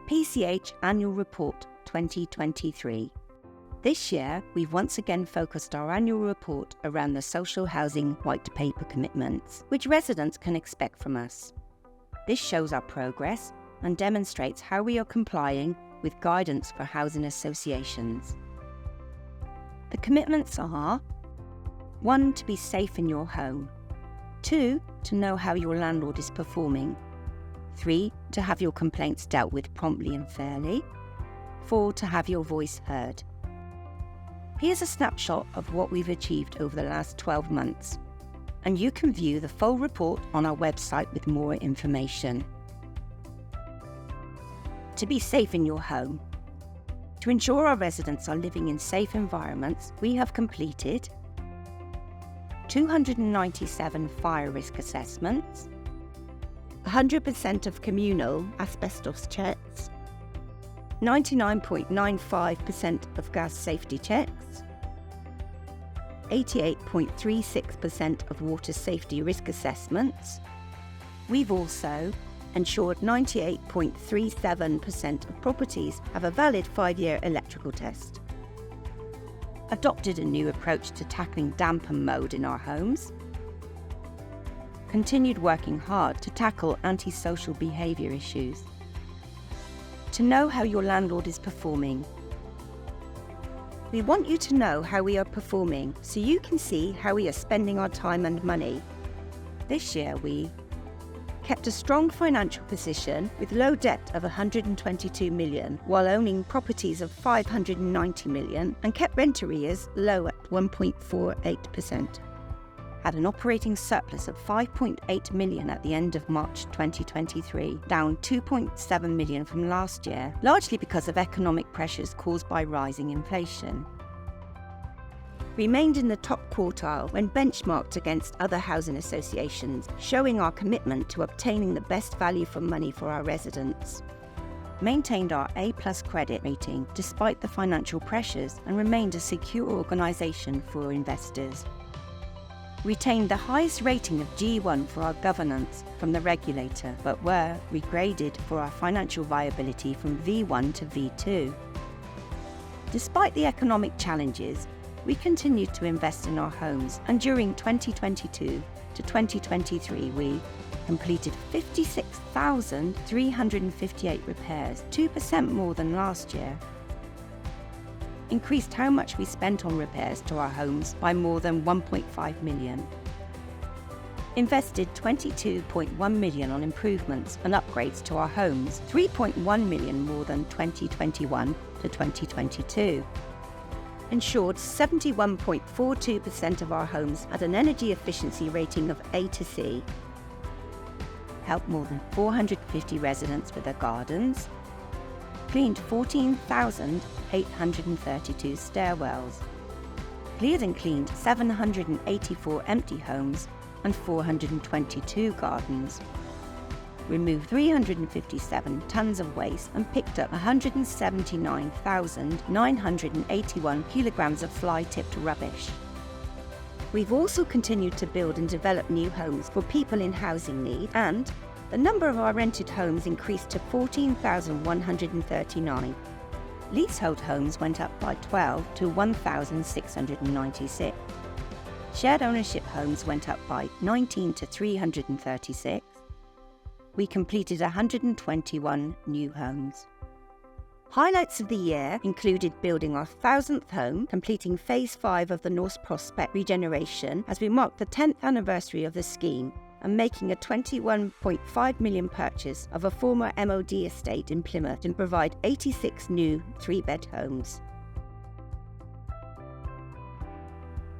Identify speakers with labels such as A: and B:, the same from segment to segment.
A: PCH Annual Report 2023. This year, we've once again focused our annual report around the social housing white paper commitments, which residents can expect from us. This shows our progress and demonstrates how we are complying with guidance for housing associations. The commitments are: 1. To be safe in your home. 2. To know how your landlord is performing. 3. To have your complaints dealt with promptly and fairly. 4. To have your voice heard. Here's a snapshot of what we've achieved over the last 12 months, and you can view the full report on our website with more information. To be safe in your home. To ensure our residents are living in safe environments, we have completed 297 fire risk assessments, 100% of communal asbestos checks, 99.95% of gas safety checks, 88.36% of water safety risk assessments. We've also ensured 98.37% of properties have a valid 5-year electrical test. Adopted a new approach to tackling damp and mould in our homes. Continued working hard to tackle antisocial behaviour issues. To know how your landlord is performing. We want you to know how we are performing so you can see how we are spending our time and money. This year we kept a strong financial position with low debt of 122 million while owning properties of 590 million and kept rent arrears low at 1.48%. Had an operating surplus of 5.8 million at the end of March 2023, down 2.7 million from last year, largely because of economic pressures caused by rising inflation. Remained in the top quartile when benchmarked against other housing associations, showing our commitment to obtaining the best value for money for our residents. Maintained our A+ credit rating despite the financial pressures and remained a secure organisation for investors. Retained the highest rating of G1 for our governance from the regulator, but were regraded for our financial viability from V1 to V2. Despite the economic challenges, we continued to invest in our homes, and during 2022 to 2023 we completed 56,358 repairs, 2% more than last year. Increased how much we spent on repairs to our homes by more than 1.5 million. Invested 22.1 million on improvements and upgrades to our homes, 3.1 million more than 2021 to 2022. Ensured 71.42% of our homes had an energy efficiency rating of A to C. Helped more than 450 residents with their gardens. Cleaned 14,832 stairwells. Cleared and cleaned 784 empty homes and 422 gardens. Removed 357 tonnes of waste and picked up 179,981 kilograms of fly-tipped rubbish. We've also continued to build and develop new homes for people in housing need, and the number of our rented homes increased to 14,139. Leasehold homes went up by 12 to 1,696. Shared ownership homes went up by 19 to 336. We completed 121 new homes. Highlights of the year included building our 1,000th home, completing Phase 5 of the North Prospect regeneration as we marked the 10th anniversary of the scheme, and making a 21.5 million purchase of a former MOD estate in Plymouth and provide 86 new 3-bed homes.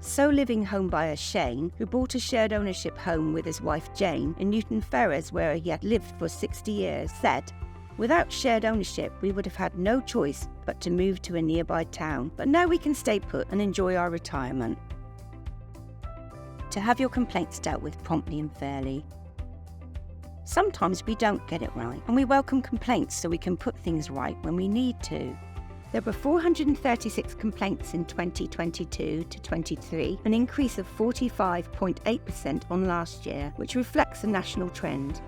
A: So living home buyer Shane, who bought a shared ownership home with his wife Jane in Newton Ferrers where he had lived for 60 years, said, "Without shared ownership we would have had no choice but to move to a nearby town, but now we can stay put and enjoy our retirement." To have your complaints dealt with promptly and fairly. Sometimes we don't get it right, and we welcome complaints so we can put things right when we need to. There were 436 complaints in 2022 to 23, an increase of 45.8% on last year, which reflects a national trend.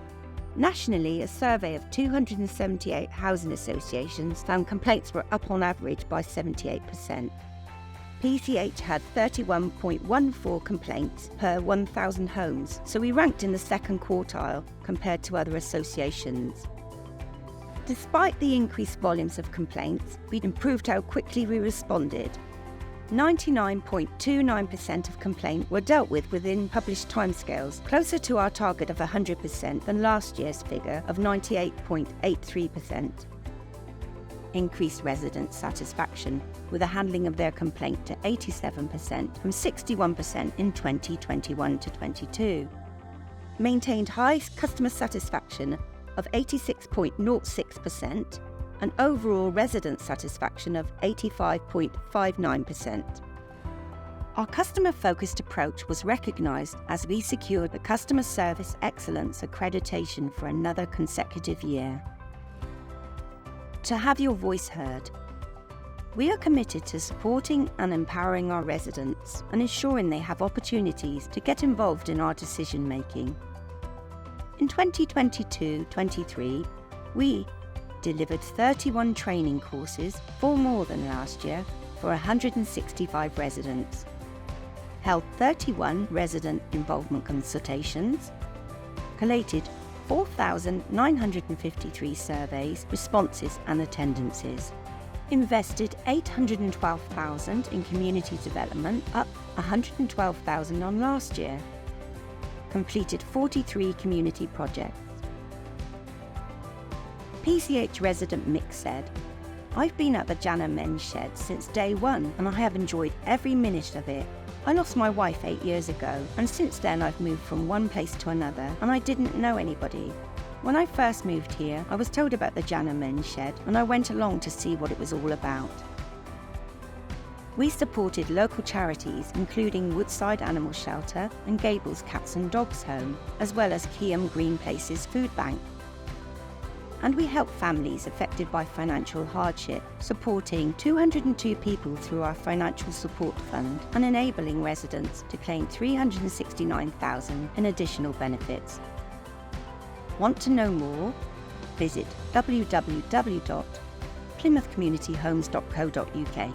A: Nationally, a survey of 278 housing associations found complaints were up on average by 78%. PCH had 31.14 complaints per 1,000 homes, so we ranked in the second quartile compared to other associations. Despite the increased volumes of complaints, we'd improved how quickly we responded. 99.29% of complaints were dealt with within published timescales, closer to our target of 100% than last year's figure of 98.83%. Increased resident satisfaction with the handling of their complaint to 87% from 61% in 2021 to 22. Maintained high customer satisfaction of 86.06% and overall resident satisfaction of 85.59%. Our customer-focused approach was recognised as we secured the Customer Service Excellence accreditation for another consecutive year. To have your voice heard. We are committed to supporting and empowering our residents and ensuring they have opportunities to get involved in our decision-making. In 2022-23, we delivered 31 training courses, 4 more than last year, for 165 residents, held 31 resident involvement consultations, collated 4,953 surveys, responses and attendances, invested $812,000 in community development, up $112,000 on last year, completed 43 community projects. PCH resident Mick said, "I've been at the Jana Men's Shed since day one and I have enjoyed every minute of it. I lost my wife 8 years ago and since then I've moved from one place to another and I didn't know anybody. When I first moved here, I was told about the Jana Men's Shed and I went along to see what it was all about." We supported local charities including Woodside Animal Shelter and Gables Cats and Dogs Home, as well as Keyham Green Places Food Bank. And we help families affected by financial hardship, supporting 202 people through our financial support fund and enabling residents to claim $369,000 in additional benefits. Want to know more? Visit www.plymouthcommunityhomes.co.uk.